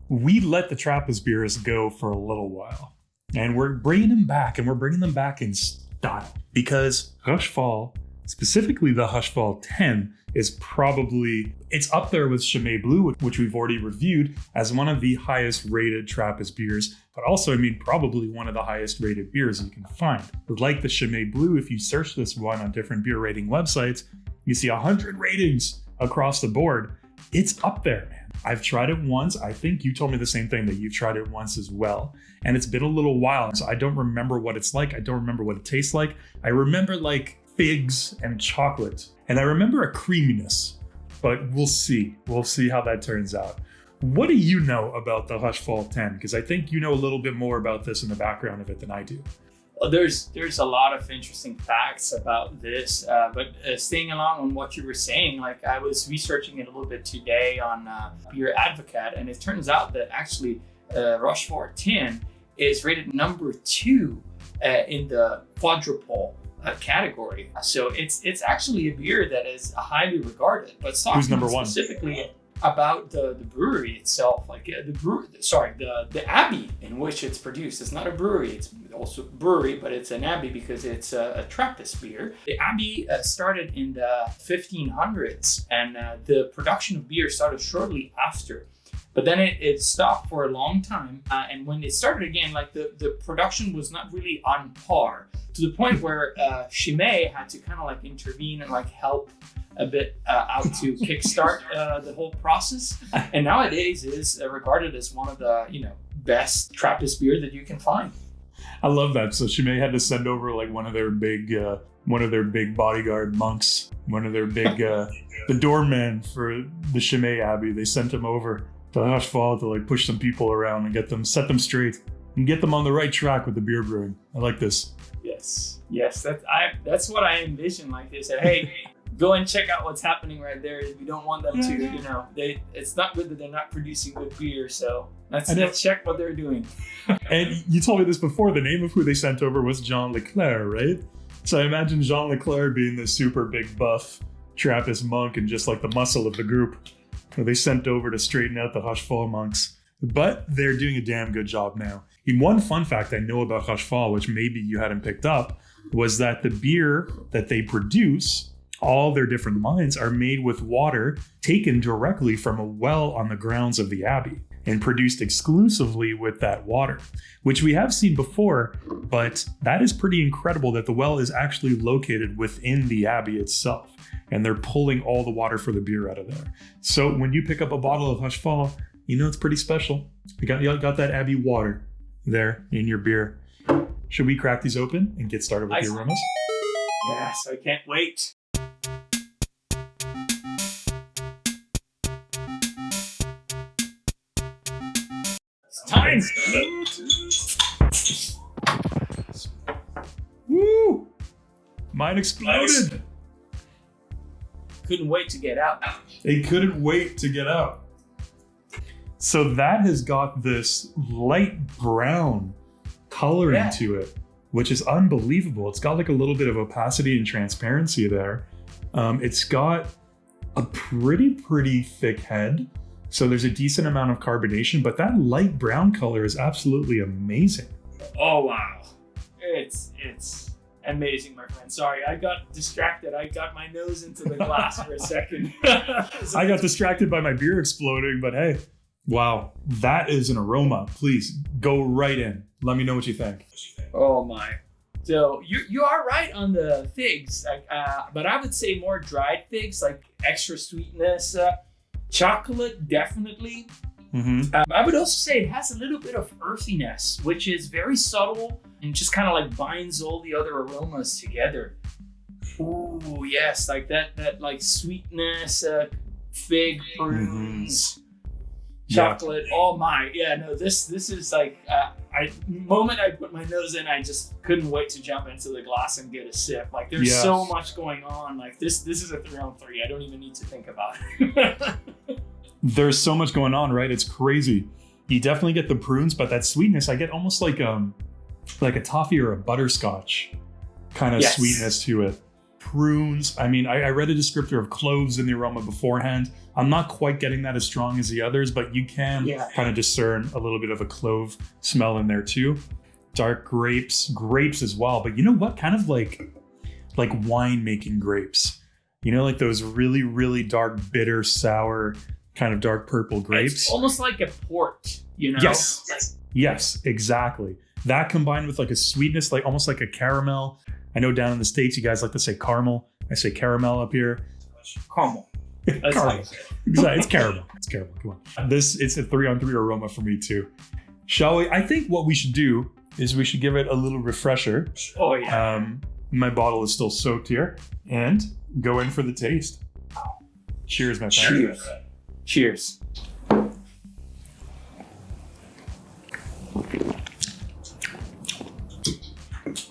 we let the Trappist beers go for a little while. And we're bringing them back, and we're bringing them back in style. Because Rochefort, specifically the Rochefort 10, is probably, it's up there with Chimay Blue, which we've already reviewed, as one of the highest rated Trappist beers, but also, probably one of the highest rated beers you can find. Like the Chimay Blue, if you search this one on different beer rating websites, you see 100 ratings across the board. It's up there, man. I've tried it once. I think you told me the same thing, that you've tried it once as well. And it's been a little while, so I don't remember what it's like. I don't remember what it tastes like. I remember like figs and chocolate. And I remember a creaminess, but we'll see. We'll see how that turns out. What do you know about the Rochefort 10? Because I think you know a little bit more about this in the background of it than I do. Well, there's a lot of interesting facts about this, but staying along on what you were saying, like I was researching it a little bit today on Beer Advocate, and it turns out that actually Rochefort 10 is rated number 2 in the quadruple category. So it's actually a beer that is highly regarded. But who's number 1? Specifically about the brewery itself, like the abbey in which it's produced. It's not a brewery, it's also a brewery, but it's an abbey because it's a Trappist beer. The abbey started in the 1500s, and the production of beer started shortly after. But then it stopped for a long time, and when it started again, like the production was not really on par, to the point where Chimay had to kind of like intervene and like help a bit out to kickstart the whole process. And nowadays is regarded as one of the best Trappist beer that you can find. I love that. So Chimay had to send over like one of their big bodyguard monks, one of their big the doorman for the Chimay Abbey. They sent him over to Rochefort to like push some people around and set them straight and get them on the right track with the beer brewing. I like this. Yes, that's what I envision. Like they said, hey, go and check out what's happening right there. We don't want them to, it's not good that they're not producing good beer. So let's check what they're doing. And you told me this before, the name of who they sent over was Jean Leclerc, right? So I imagine Jean Leclerc being this super big buff Trappist monk and just like the muscle of the group. So they sent over to straighten out the Rochefort monks. But they're doing a damn good job now. And one fun fact I know about Rochefort, which maybe you hadn't picked up, was that the beer that they produce, all their different lines, are made with water taken directly from a well on the grounds of the abbey and produced exclusively with that water, which we have seen before, but that is pretty incredible that the well is actually located within the abbey itself, and they're pulling all the water for the beer out of there. So when you pick up a bottle of Rochefort, it's pretty special. You got that abbey water there in your beer. Should we crack these open and get started with the aromas? Yes, I can't wait. It's time. Woo! Mine exploded. Couldn't wait to get out. They couldn't wait to get out. So that has got this light brown coloring to it, which is unbelievable. It's got like a little bit of opacity and transparency there. It's got a pretty thick head. So there's a decent amount of carbonation, but that light brown color is absolutely amazing. Oh, wow. It's amazing, my friend. Sorry, I got distracted. I got my nose into the glass for a second. I got distracted by my beer exploding, but hey. Wow, that is an aroma. Please go right in. Let me know what you think. Oh my. So you are right on the figs, but I would say more dried figs, like extra sweetness. Chocolate, definitely. Mm-hmm. I would also say it has a little bit of earthiness, which is very subtle and just kind of like binds all the other aromas together. Ooh, yes, like that like sweetness, fig, prunes. Chocolate, oh my, this is like, the moment I put my nose in, I just couldn't wait to jump into the glass and get a sip. Like there's so much going on. Like this is a 3-on-3. I don't even need to think about it. There's so much going on, right? It's crazy. You definitely get the prunes, but that sweetness, I get almost like a toffee or a butterscotch kind of sweetness to it. prunes. I mean, I read a descriptor of cloves in the aroma beforehand. I'm not quite getting that as strong as the others, but you can kind of discern a little bit of a clove smell in there too. Dark grapes as well. But you know what? Kind of like wine-making grapes. You know, like those really, really dark, bitter, sour, kind of dark purple grapes. It's almost like a port, you know? Yes, exactly. That combined with like a sweetness, like almost like a caramel. I know down in the States, you guys like to say caramel. I say caramel up here. Caramel. Caramel. Exactly. It's caramel. It's caramel. Come on. It's a 3-on-3 aroma for me too. Shall we? I think what we should do is we should give it a little refresher. Oh, yeah. My bottle is still soaked here. And go in for the taste. Cheers, my friend. Cheers.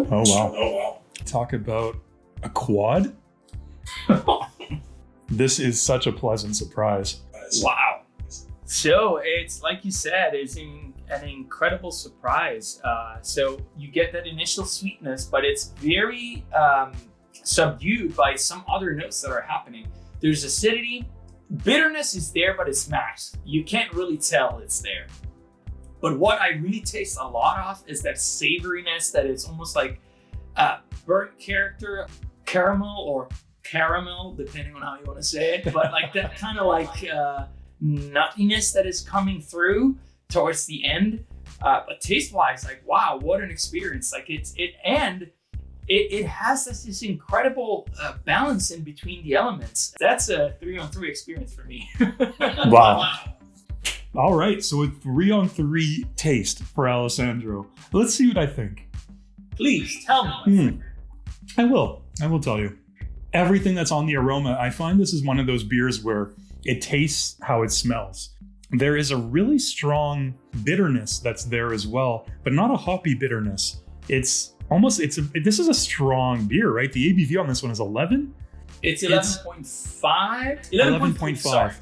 Oh, wow. Talk about a quad. This is such a pleasant surprise. Wow. So it's like you said, it's an incredible surprise. So you get that initial sweetness, but it's very subdued by some other notes that are happening. There's acidity. Bitterness is there, but it's masked. You can't really tell it's there. But what I really taste a lot of is that savoriness, that it's almost like burnt character, caramel or caramel, depending on how you want to say it. But like that kind of like nuttiness that is coming through towards the end. But taste-wise, like, wow, what an experience. Like it has this incredible balance in between the elements. That's a 3-on-3 experience for me. Wow. All right, so a 3-on-3 taste for Alessandro. Let's see what I think. Please tell me. I will tell you. Everything that's on the aroma, I find this is one of those beers where it tastes how it smells. There is a really strong bitterness that's there as well, but not a hoppy bitterness. This is a strong beer, right? The ABV on this one is 11. It's 11.5. 11.5.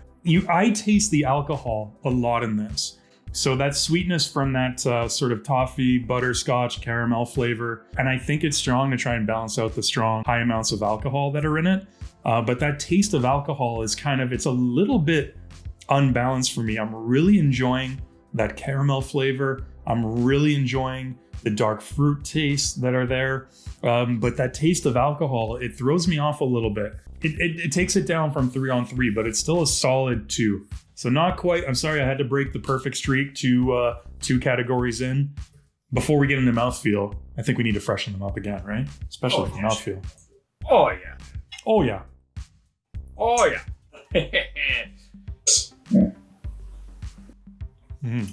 I taste the alcohol a lot in this. So that sweetness from that sort of toffee, butterscotch, caramel flavor. And I think it's strong to try and balance out the strong high amounts of alcohol that are in it. But that taste of alcohol is it's a little bit unbalanced for me. I'm really enjoying that caramel flavor. I'm really enjoying the dark fruit tastes that are there. But that taste of alcohol, it throws me off a little bit. It takes it down from 3-on-3, but it's still a solid 2. So not quite. I'm sorry I had to break the perfect streak to 2 categories in. Before we get into mouthfeel, I think we need to freshen them up again, right? Especially for mouthfeel. Oh, yeah. Oh, yeah. Oh, yeah.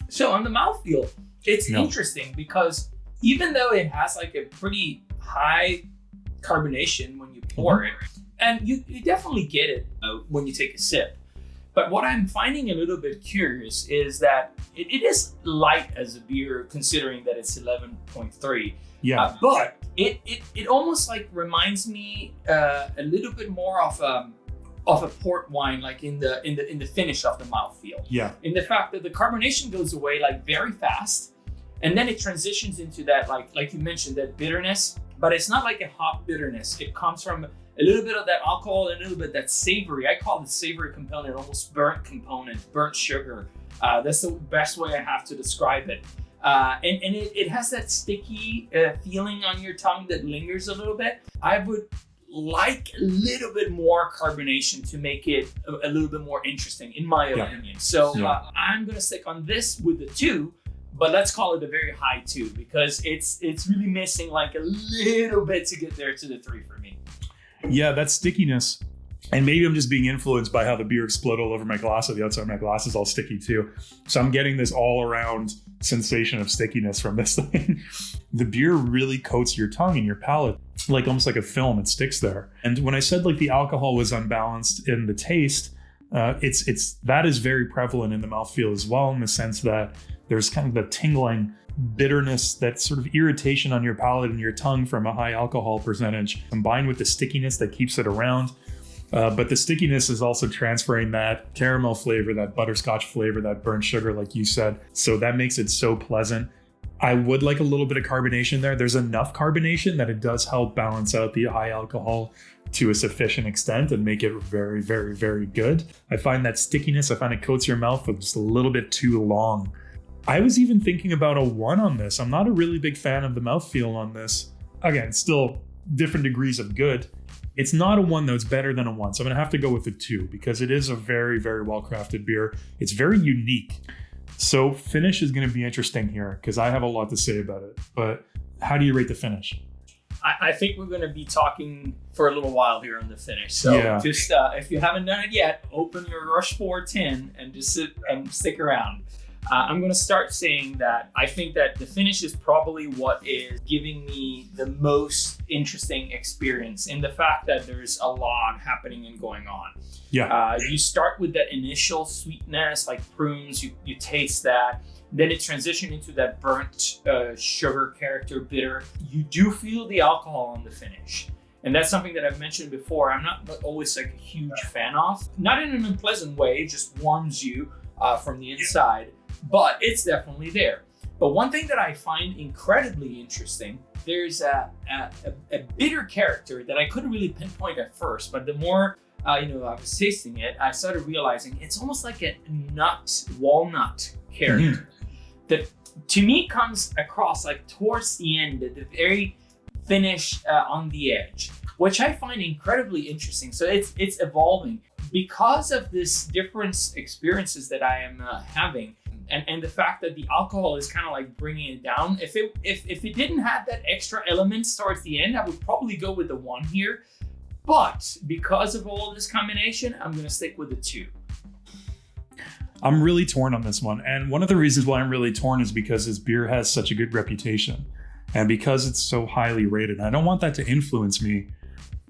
So on the mouthfeel, it's interesting because even though it has like a pretty high carbonation when you pour it, and you definitely get it when you take a sip. But what I'm finding a little bit curious is that it is light as a beer, considering that it's 11.3. Yeah. But it almost like reminds me a little bit more of a port wine, like in the finish of the mouthfeel. Yeah. In the fact that the carbonation goes away like very fast, and then it transitions into that like you mentioned, that bitterness. But it's not like a hop bitterness. It comes from a little bit of that alcohol, a little bit that savory. I call it savory component, almost burnt component, burnt sugar. That's the best way I have to describe it. And it has that sticky feeling on your tongue that lingers a little bit. I would like a little bit more carbonation to make it a little bit more interesting, in my opinion. So I'm gonna stick on this with the 2. But let's call it a very high 2 because it's really missing like a little bit to get there to the 3 for me. Yeah, that stickiness. And maybe I'm just being influenced by how the beer exploded all over my glass. So the outside of my glass is all sticky too. So I'm getting this all around sensation of stickiness from this thing. The beer really coats your tongue and your palate, like almost like a film. It sticks there. And when I said like the alcohol was unbalanced in the taste, that is very prevalent in the mouthfeel as well, in the sense that there's kind of the tingling bitterness, that sort of irritation on your palate and your tongue from a high alcohol percentage, combined with the stickiness that keeps it around. But the stickiness is also transferring that caramel flavor, that butterscotch flavor, that burnt sugar, like you said. So that makes it so pleasant. I would like a little bit of carbonation there. There's enough carbonation that it does help balance out the high alcohol to a sufficient extent and make it very, very, very good. I find that stickiness, I find it coats your mouth for just a little bit too long. I was even thinking about a 1 on this. I'm not a really big fan of the mouthfeel on this. Again, still different degrees of good. It's not a 1 though, it's better than a 1. So I'm gonna have to go with a 2 because it is a very, very well-crafted beer. It's very unique. So finish is gonna be interesting here because I have a lot to say about it. But how do you rate the finish? I think we're going to be talking for a little while here on the finish. So just if you haven't done it yet, open your Rochefort tin and just sit and stick around. I'm going to start saying that I think that the finish is probably what is giving me the most interesting experience in the fact that there's a lot happening and going on. Yeah. You start with that initial sweetness, like prunes, you taste that. Then it transitioned into that burnt sugar character, bitter. You do feel the alcohol on the finish. And that's something that I've mentioned before. I'm not always like a huge fan of. Not in an unpleasant way, it just warms you from the inside, but it's definitely there. But one thing that I find incredibly interesting, there's a bitter character that I couldn't really pinpoint at first, but the more I was tasting it, I started realizing it's almost like a walnut character. That to me comes across like towards the end, at the very finish on the edge, which I find incredibly interesting. So it's evolving because of this different experiences that I am having, and the fact that the alcohol is kind of like bringing it down. If it didn't have that extra elements towards the end, I would probably go with the 1 here. But because of all of this combination, I'm going to stick with the 2. I'm really torn on this one. And one of the reasons why I'm really torn is because this beer has such a good reputation and because it's so highly rated. I don't want that to influence me,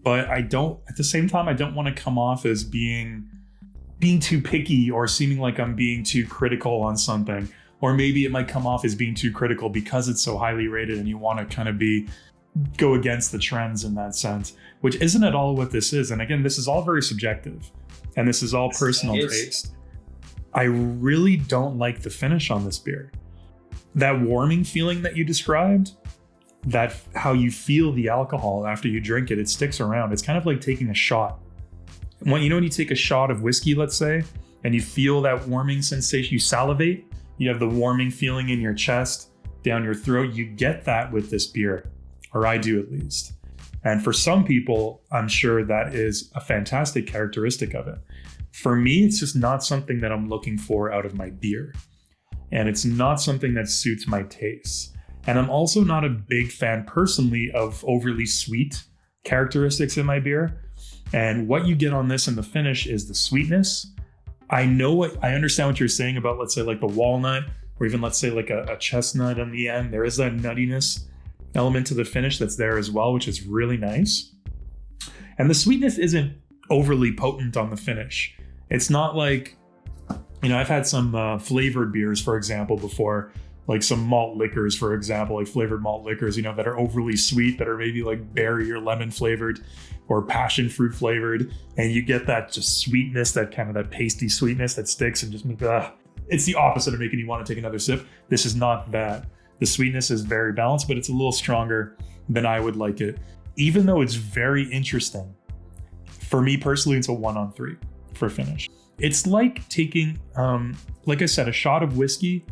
but at the same time, I don't want to come off as being too picky or seeming like I'm being too critical on something. Or maybe it might come off as being too critical because it's so highly rated and you want to kind of go against the trends in that sense, which isn't at all what this is. And again, this is all very subjective and this is all personal taste. I really don't like the finish on this beer. That warming feeling that you described, that how you feel the alcohol after you drink it, it sticks around. It's kind of like taking a shot. When you take a shot of whiskey, let's say, and you feel that warming sensation, you salivate, you have the warming feeling in your chest, down your throat, you get that with this beer, or I do at least. And for some people, I'm sure that is a fantastic characteristic of it. For me, it's just not something that I'm looking for out of my beer. And it's not something that suits my tastes. And I'm also not a big fan personally of overly sweet characteristics in my beer. And what you get on this in the finish is the sweetness. I understand what you're saying about, let's say, like the walnut, or even let's say like a chestnut on the end. There is that nuttiness element to the finish that's there as well, which is really nice. And the sweetness isn't overly potent on the finish. It's not like, I've had some flavored beers, for example, before, like some malt liquors, for example, like flavored malt liquors, that are overly sweet, that are maybe like berry or lemon flavored or passion fruit flavored. And you get that just sweetness, that kind of that pasty sweetness that sticks and just makes, it's the opposite of making you want to take another sip. This is not that. The sweetness is very balanced, but it's a little stronger than I would like it. Even though it's very interesting, for me personally, it's a 1 on 3 for finish. It's like taking, like I said, a shot of whiskey,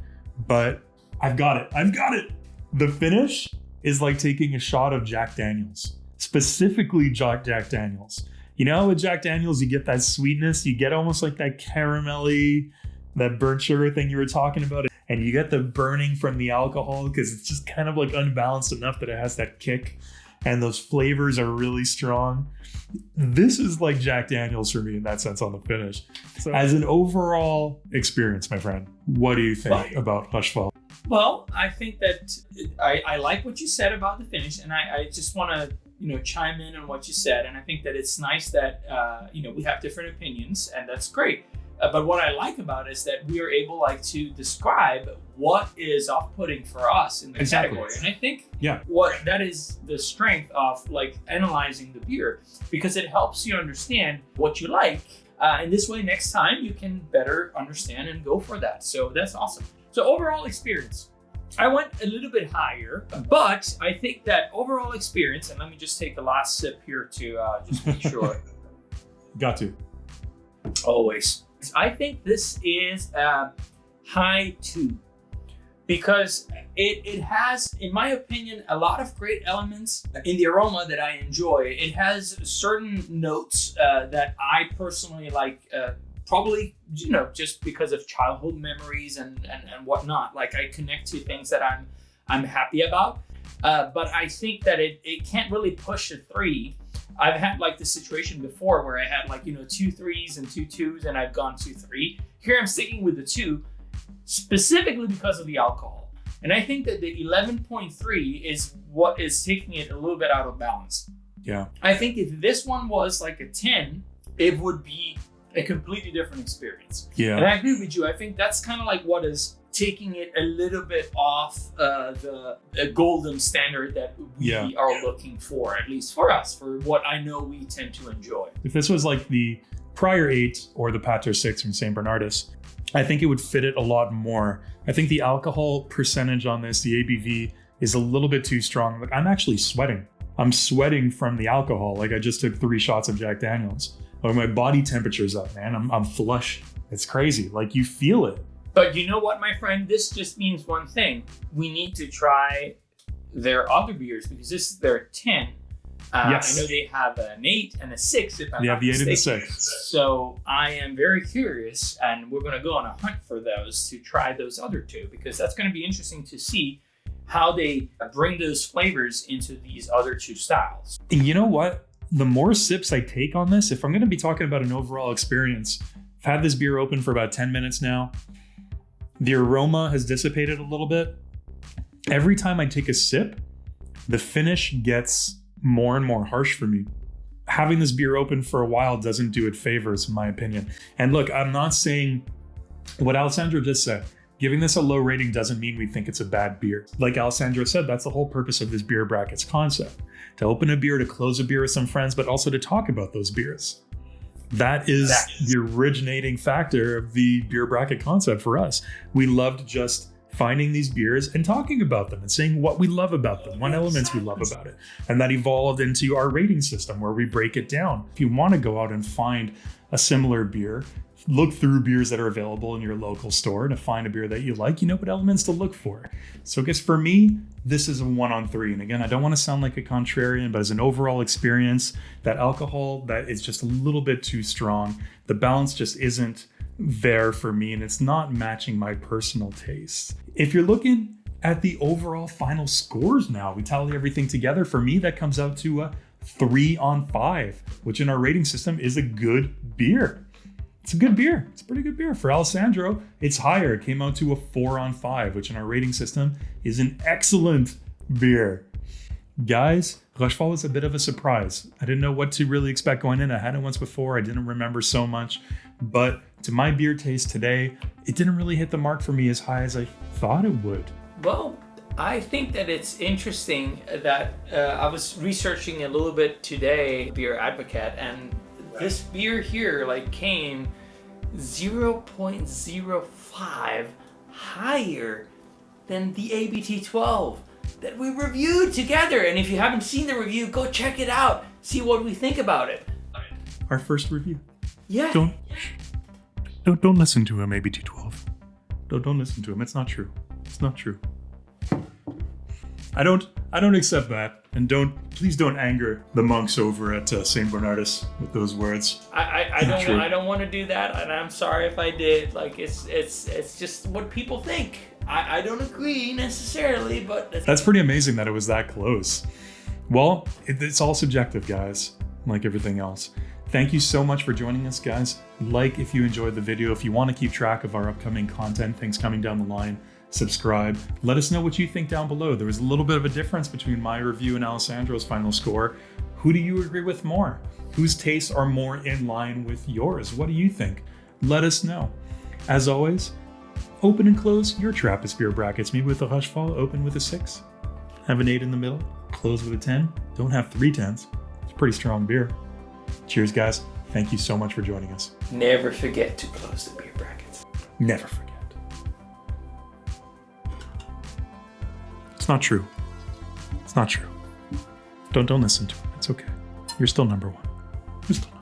but I've got it. The finish is like taking a shot of Jack Daniels, specifically Jack Daniels. With Jack Daniels, you get that sweetness, you get almost like that caramelly, that burnt sugar thing you were talking about, and you get the burning from the alcohol because it's just kind of like unbalanced enough that it has that kick. And those flavors are really strong. This is like Jack Daniels for me in that sense on the finish. So, as an overall experience, my friend, what do you think about Rochefort? Well, I think that I like what you said about the finish, and I just want to chime in on what you said. And I think that it's nice that we have different opinions, and that's great. But what I like about it is that we are able to describe what is off-putting for us in the category. And I think what that is the strength of analyzing the beer, because it helps you understand what you like. And this way, next time you can better understand and go for that. So that's awesome. So overall experience, I went a little bit higher, but I think that overall experience, and let me just take the last sip here to just make sure. Got to. Always. I think this is a high 2 because it has, in my opinion, a lot of great elements in the aroma that I enjoy. It has certain notes that I personally like, probably, just because of childhood memories and whatnot. Like I connect to things that I'm happy about. But I think that it can't really push a 3. I've had like this situation before where I had like, 2 3s and 2 2s and I've gone 2 3. Here I'm sticking with the 2 specifically because of the alcohol. And I think that the 11.3 is what is taking it a little bit out of balance. Yeah. I think if this one was like a 10, it would be a completely different experience. Yeah. And I agree with you. I think that's kind of like what is taking it a little bit off the golden standard that we are looking for, at least for us, for what I know we tend to enjoy. If this was like the Prior 8 or the Pater 6 from St. Bernardus, I think it would fit it a lot more. I think the alcohol percentage on this, the ABV, is a little bit too strong. Like I'm actually sweating. I'm sweating from the alcohol. Like I just took 3 shots of Jack Daniels. Like my body temperature's up, man. I'm flush. It's crazy. Like you feel it. But you know what, my friend? This just means one thing. We need to try their other beers because this is their 10. Yes. I know they have an 8 and a 6. If I'm Yeah, not the 8 and the mistaken. 6. So I am very curious, and we're going to go on a hunt for those to try those other 2 because that's going to be interesting to see how they bring those flavors into these other 2 styles. And you know what? The more sips I take on this, if I'm going to be talking about an overall experience, I've had this beer open for about 10 minutes now. The aroma has dissipated a little bit. Every time I take a sip, the finish gets more and more harsh for me. Having this beer open for a while doesn't do it favors, in my opinion. And look, I'm not saying what Alessandro just said. Giving this a low rating doesn't mean we think it's a bad beer. Like Alessandro said, that's the whole purpose of this beer brackets concept. To open a beer, to close a beer with some friends, but also to talk about those beers. That is the originating factor of the beer bracket concept for us. We loved just finding these beers and talking about them and saying what we love about them, what elements we love about it. And that evolved into our rating system where we break it down. If you want to go out and find a similar beer, look through beers that are available in your local store to find a beer that you like, you know what elements to look for. So I guess for me, this is a 1 on 3. And again, I don't want to sound like a contrarian, but as an overall experience, that alcohol, that is just a little bit too strong. The balance just isn't there for me, and it's not matching my personal taste. If you're looking at the overall final scores now, we tally everything together. For me, that comes out to a 3 on 5, which in our rating system is a good beer. It's a good beer. It's a pretty good beer. For Alessandro, it's higher. It came out to a 4 on 5, which in our rating system is an excellent beer. Guys, Rochefort was a bit of a surprise. I didn't know what to really expect going in. I had it once before. I didn't remember so much. But to my beer taste today, it didn't really hit the mark for me as high as I thought it would. Well, I think that it's interesting that I was researching a little bit today, Beer Advocate, and this beer here came 0.05 higher than the ABT12 that we reviewed together. And if you haven't seen the review, go check it out. See what we think about it. Our first review. Yeah. Don't listen to him, ABT12. Don't listen to him. It's not true. It's not true. I don't accept that, and please don't anger the monks over at St. Bernardus with those words. I don't want to do that, and I'm sorry if I did. It's just what people think. I don't agree necessarily, but that's pretty amazing that it was that close. Well, it's all subjective, guys, like everything else. Thank you so much for joining us, guys. Like if you enjoyed the video. If you want to keep track of our upcoming content, things coming down the line, subscribe. Let us know what you think down below. There was a little bit of a difference between my review and Alessandro's final score. Who do you agree with more? Whose tastes are more in line with yours? What do you think? Let us know. As always, open and close your Trappist beer brackets. Me with a Rochefort, open with a 6. Have an 8 in the middle, close with a 10. Don't have 3 10s. It's a pretty strong beer. Cheers, guys. Thank you so much for joining us. Never forget to close the beer brackets. Never forget. not true. It's not true. Don't listen to him. It's okay. You're still number one. You're still number one.